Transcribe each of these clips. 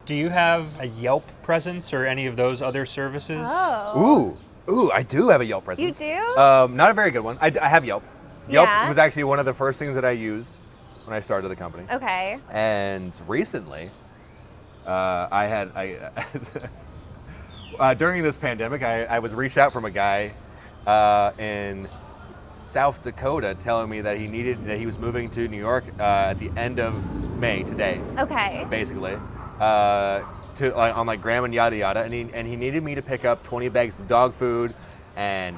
Do you have a Yelp presence or any of those other services? Oh. Ooh, I do have a Yelp presence. You do? Not a very good one. I have Yelp. Yelp Yeah. was actually one of the first things that I used when I started the company. Okay. And recently, during this pandemic, I was reached out from a guy in South Dakota telling me that he was moving to New York at the end of May today. Okay. Basically, on like Graham and yada yada, and he needed me to pick up 20 bags of dog food and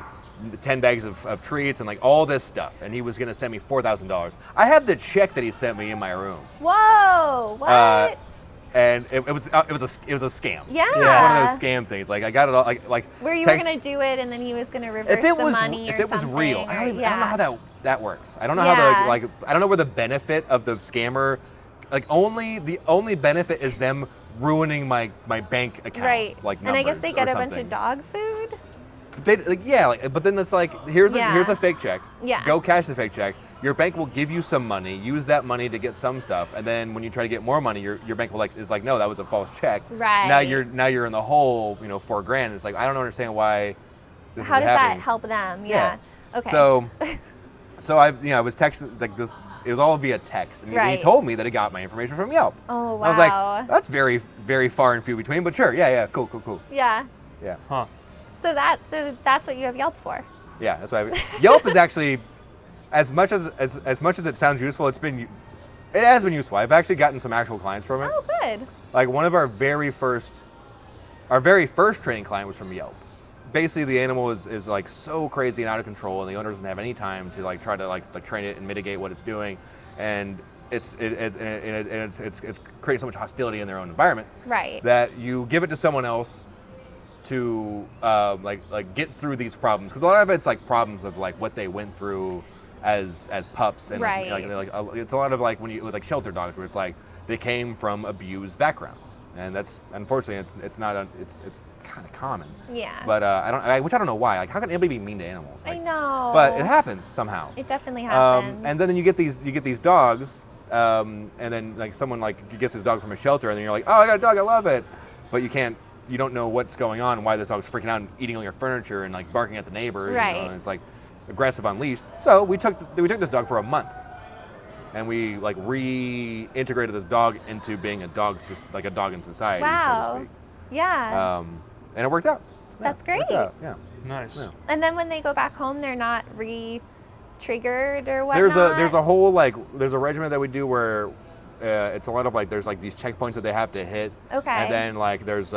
10 bags of treats and like all this stuff, and he was gonna send me $4,000. I have the check that he sent me in my room. Whoa! What? And it was a scam. Yeah. It was one of those scam things. Like I got it all like. Where you text, were gonna do it and then he was gonna reverse if it the was, money or if it was something. real, I don't know how that works. I don't know Yeah. how I don't know where the benefit of the scammer, the only benefit is them ruining my bank account. Right. Like and I guess they get a bunch something. of dog food. But then it's like here's a fake check. Yeah. Go cash the fake check. Your bank will give you some money. Use that money to get some stuff, and then when you try to get more money, your bank is like, no, that was a false check. Right. Now you're in the hole. $4,000. It's like I don't understand why this How is does happening. that help them? Yeah. Okay. So I was texting like this. It was all via text, and he told me that he got my information from Yelp. Oh wow. I was like, that's very, very far and few between, but sure, yeah, cool. Yeah. Yeah. Huh. So that's what you have Yelp for. Yeah, that's why Yelp is actually, as much as it sounds useful, it has been useful. I've actually gotten some actual clients from it. Oh, good. Like one of our very first training client was from Yelp. Basically, the animal is like so crazy and out of control, and the owner doesn't have any time to like try to like train it and mitigate what it's doing, and it's creating so much hostility in their own environment. Right. That you give it to someone else to like get through these problems, because a lot of it's like problems of like what they went through as pups, and Right. it's a lot of like with like shelter dogs where it's like they came from abused backgrounds, and that's unfortunately it's kind of common. Yeah. But I don't know why. Like, how can anybody be mean to animals? I Like, know. but it happens somehow. It definitely happens. And then you get these dogs, and then like someone like gets his dog from a shelter, and then you're like, oh, I got a dog, I love it, but you don't know what's going on, why this dog's freaking out and eating all your furniture and like barking at the neighbors. Right. And it's like aggressive on leash. So we took this dog for a month, and we like reintegrated this dog into being a dog in society, so to Wow. speak. Yeah. And it worked out. That's It worked great. out, yeah. Nice. Yeah. And then when they go back home, they're not re-triggered or whatnot? There's a whole there's a regimen that we do where it's a lot of like there's like these checkpoints that they have to hit. Okay. And then like there's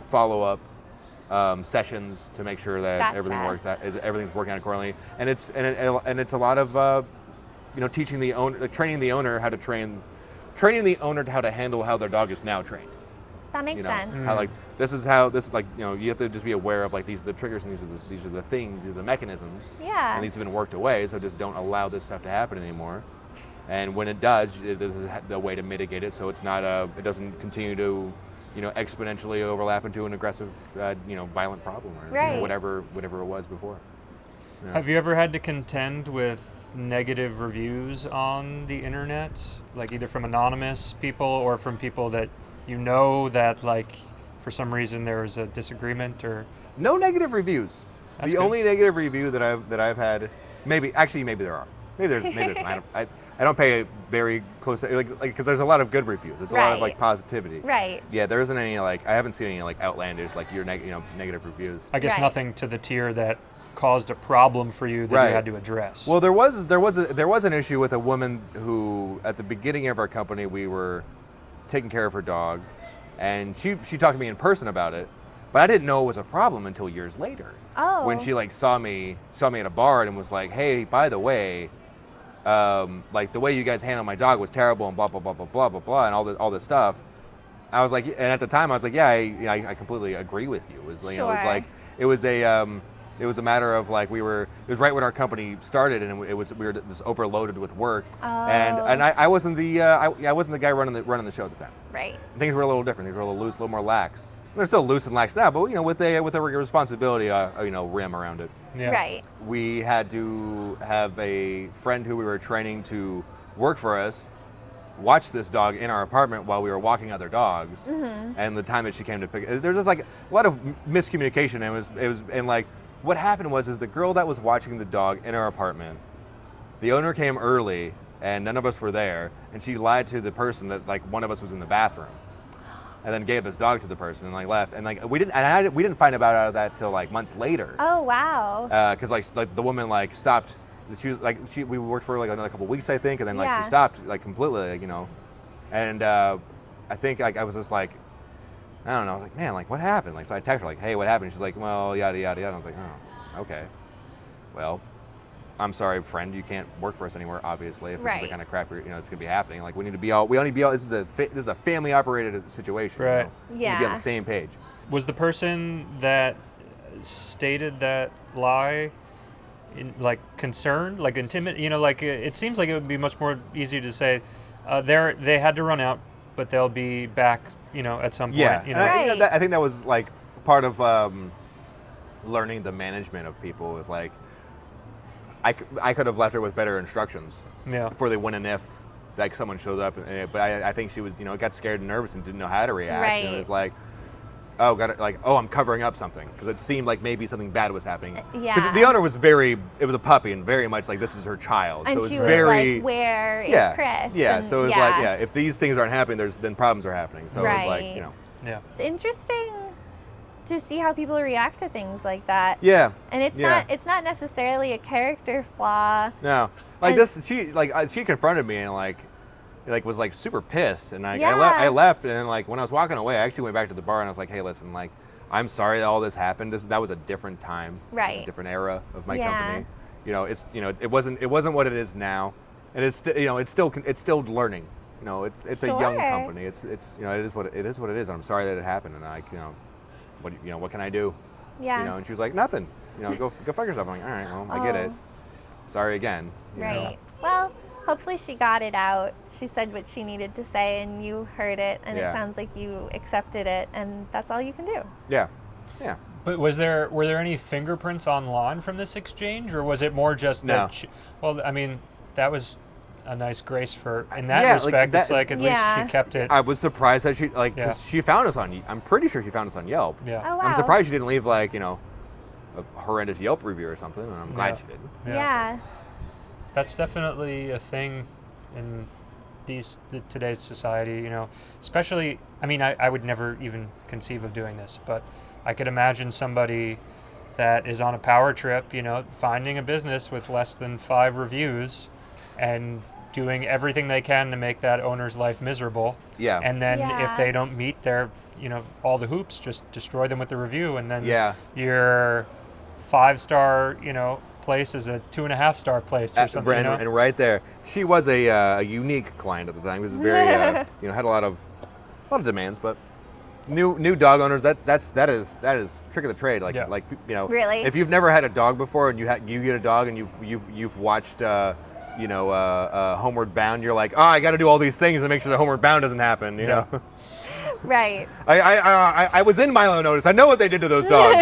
follow-up sessions to make sure that Gotcha. everything's working out accordingly. And it's a lot of teaching the owner, training the owner how to handle how their dog is now trained. That makes sense. How you have to just be aware of like these are the triggers, and these are the things, these are the mechanisms. Yeah. And these have been worked away, so just don't allow this stuff to happen anymore. And when it does, this is the way to mitigate it, so it doesn't continue to, exponentially overlap into an aggressive, violent problem or Right. whatever it was before. Yeah. Have you ever had to contend with negative reviews on the internet, like either from anonymous people or from people that that like for some reason there was a disagreement or? No negative reviews. That's The good. only negative review that I've had, maybe there are. Maybe there's not. I don't pay very close because there's a lot of good reviews. There's a lot of like Right. positivity. Right. Yeah, there isn't any I haven't seen any outlandish negative reviews. I guess Right. nothing to the tier that caused a problem for you that Right. you had to address. Well, there was an issue with a woman who at the beginning of our company we were taking care of her dog, and she talked to me in person about it, but I didn't know it was a problem until years later. Oh. When she saw me at a bar and was like, hey, by the way, the way you guys handle my dog was terrible and blah blah blah blah blah blah blah and all this stuff. I was like, and at the time I was like, yeah, I completely agree with you. It was Sure. it was a matter of it was right when our company started, and we were just overloaded with work, and I wasn't the guy running the show at the time. Right. Things were a little different. Things were a little loose, a little more lax. They're still loose and lax now, but with a responsibility rim around it. Yeah. Right. We had to have a friend who we were training to work for us watched this dog in our apartment while we were walking other dogs, Mm-hmm. and the time that she came to pick, there's just like a lot of miscommunication. And it was, and like what happened is the girl that was watching the dog in our apartment, the owner came early, and none of us were there, and she lied to the person that like one of us was in the bathroom, and then gave this dog to the person and like left, and like we didn't find out of that till like months later. Oh, wow. Because like the woman like stopped. She was like we worked for like another couple weeks, I think, and then like Yeah. she stopped like completely, like, you know, and I think like I was just like, I don't know, like, man, like what happened? Like, so I texted her like, hey, what happened? She's like, well, yada yada yada. I was like, oh, okay, well, I'm sorry, friend, you can't work for us anymore, obviously. If this is the Right. kind of crap it's gonna be happening, like we need to be all this is a family operated situation, Right. You know? We need to be on Yeah. the same page. Was the person that stated that lie like concerned, like intimidated? You know, like it seems like it would be much more easy to say they had to run out, but they'll be back, you know, at some point. Yeah, You and know? Right. I think that was like part of learning the management of people. Is like I could have left her with better instructions Yeah. before they went and if like someone shows up, but I think she was, you know, got scared and nervous and didn't know how to react. And it Right. was like, oh, I'm covering up something because it seemed like maybe something bad was happening. 'Cause Yeah. the owner was it was a puppy and very much like this is her child. And so it she was was very, like, where is yeah, Chris? yeah. And So it was like, yeah, if these things aren't happening, then problems are happening. So it was like, Right. you know, Yeah. It's interesting to see how people react to things like that. yeah. And Yeah. it's not necessarily a character flaw. No, like And- she confronted me and like was like super pissed, and I Yeah. left, and then like when I was walking away, I actually went back to the bar and I was like, hey, listen, like I'm sorry that all this happened. That was a different time, It was Right. a different era of my Yeah. company. You know, it wasn't what it is now, and it's it's still learning. You know, it's a young Sure. company. It's you know it is what it is. And I'm sorry that it happened, and what can I do? Yeah. You know, and she was like, nothing. You know, go fuck yourself. I'm like, all right, well, I get it. Oh. Sorry again. you know. Right. Well, hopefully she got it out. She said what she needed to say and you heard it, and Yeah. it sounds like you accepted it, and that's all you can do. Yeah. Yeah. But were there any fingerprints online from this exchange, or was it more just No. that? Well, I mean, that was a nice grace for in that Yeah, like respect. that- It's like at least Yeah. she kept it. I was surprised that she like 'cause Yeah. she found us on. I'm pretty sure she found us on Yelp. Yeah. Oh, wow. I'm surprised she didn't leave like a horrendous Yelp review or something, and I'm glad Yeah. she didn't. Yeah. That's definitely a thing in today's society, you know, especially, I mean, I would never even conceive of doing this, but I could imagine somebody that is on a power trip, you know, finding a business with less than 5 reviews and doing everything they can to make that owner's life miserable. Yeah. And then Yeah. if they don't meet their, you know, all the hoops, just destroy them with the review. And then Yeah. your 5-star, you know, place is a 2.5-star place or something. You know? And right there, she was a unique client at the time. It was very had a lot of demands, but new dog owners, that is trick of the trade. Like Yeah. Really? if you've never had a dog before and you get a dog and you've watched Homeward Bound, you're like, oh, I got to do all these things to make sure the Homeward Bound doesn't happen. You Yeah. know. Right. I was in Milo Notice. I know what they did to those dogs.